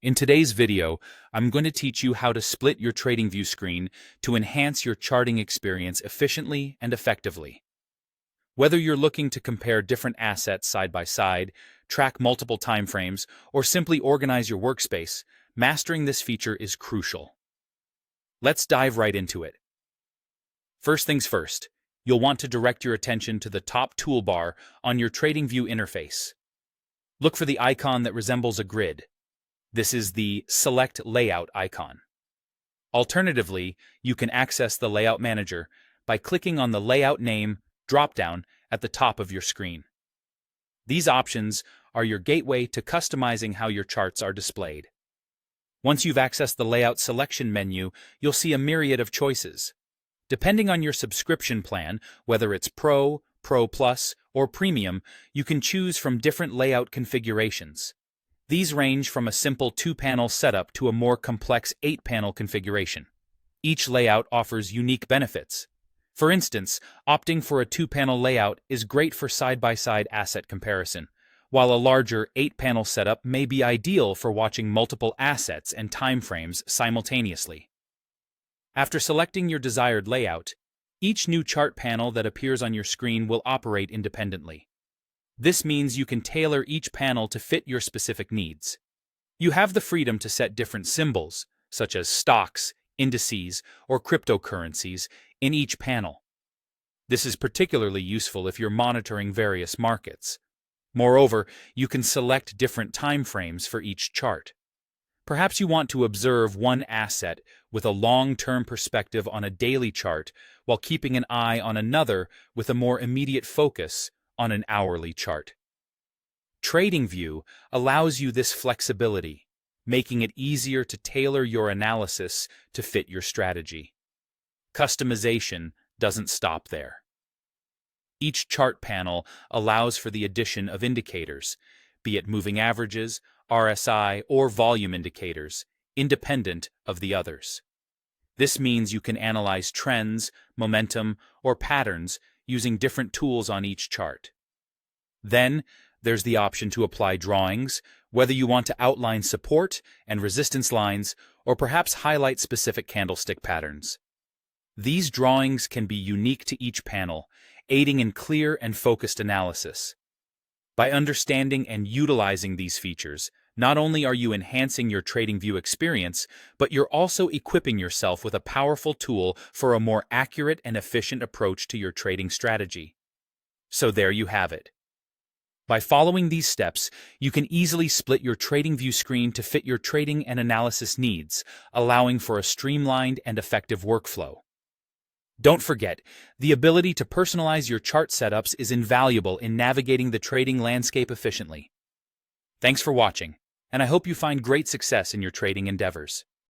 In today's video, I'm going to teach you how to split your TradingView screen to enhance your charting experience efficiently and effectively. Whether you're looking to compare different assets side by side, track multiple timeframes, or simply organize your workspace, mastering this feature is crucial. Let's dive right into it. First things first, you'll want to direct your attention to the top toolbar on your TradingView interface. Look for the icon that resembles a grid. This is the Select Layout icon. Alternatively, you can access the Layout Manager by clicking on the Layout Name dropdown at the top of your screen. These options are your gateway to customizing how your charts are displayed. Once you've accessed the Layout Selection menu, you'll see a myriad of choices. Depending on your subscription plan, whether it's Pro, Pro Plus, or Premium, you can choose from different layout configurations. These range from a simple 2-panel setup to a more complex 8-panel configuration. Each layout offers unique benefits. For instance, opting for a 2-panel layout is great for side-by-side asset comparison, while a larger 8-panel setup may be ideal for watching multiple assets and timeframes simultaneously. After selecting your desired layout, each new chart panel that appears on your screen will operate independently. This means you can tailor each panel to fit your specific needs. You have the freedom to set different symbols, such as stocks, indices, or cryptocurrencies, in each panel. This is particularly useful if you're monitoring various markets. Moreover, you can select different time frames for each chart. Perhaps you want to observe one asset with a long-term perspective on a daily chart while keeping an eye on another with a more immediate focus on an hourly chart. TradingView allows you this flexibility, making it easier to tailor your analysis to fit your strategy. Customization doesn't stop there. Each chart panel allows for the addition of indicators, be it moving averages, RSI, or volume indicators, independent of the others. This means you can analyze trends, momentum, or patterns using different tools on each chart. Then, there's the option to apply drawings, whether you want to outline support and resistance lines, or perhaps highlight specific candlestick patterns. These drawings can be unique to each panel, aiding in clear and focused analysis. By understanding and utilizing these features, not only are you enhancing your TradingView experience, but you're also equipping yourself with a powerful tool for a more accurate and efficient approach to your trading strategy. So there you have it. By following these steps, you can easily split your TradingView screen to fit your trading and analysis needs, allowing for a streamlined and effective workflow. Don't forget, the ability to personalize your chart setups is invaluable in navigating the trading landscape efficiently. Thanks for watching, and I hope you find great success in your trading endeavors.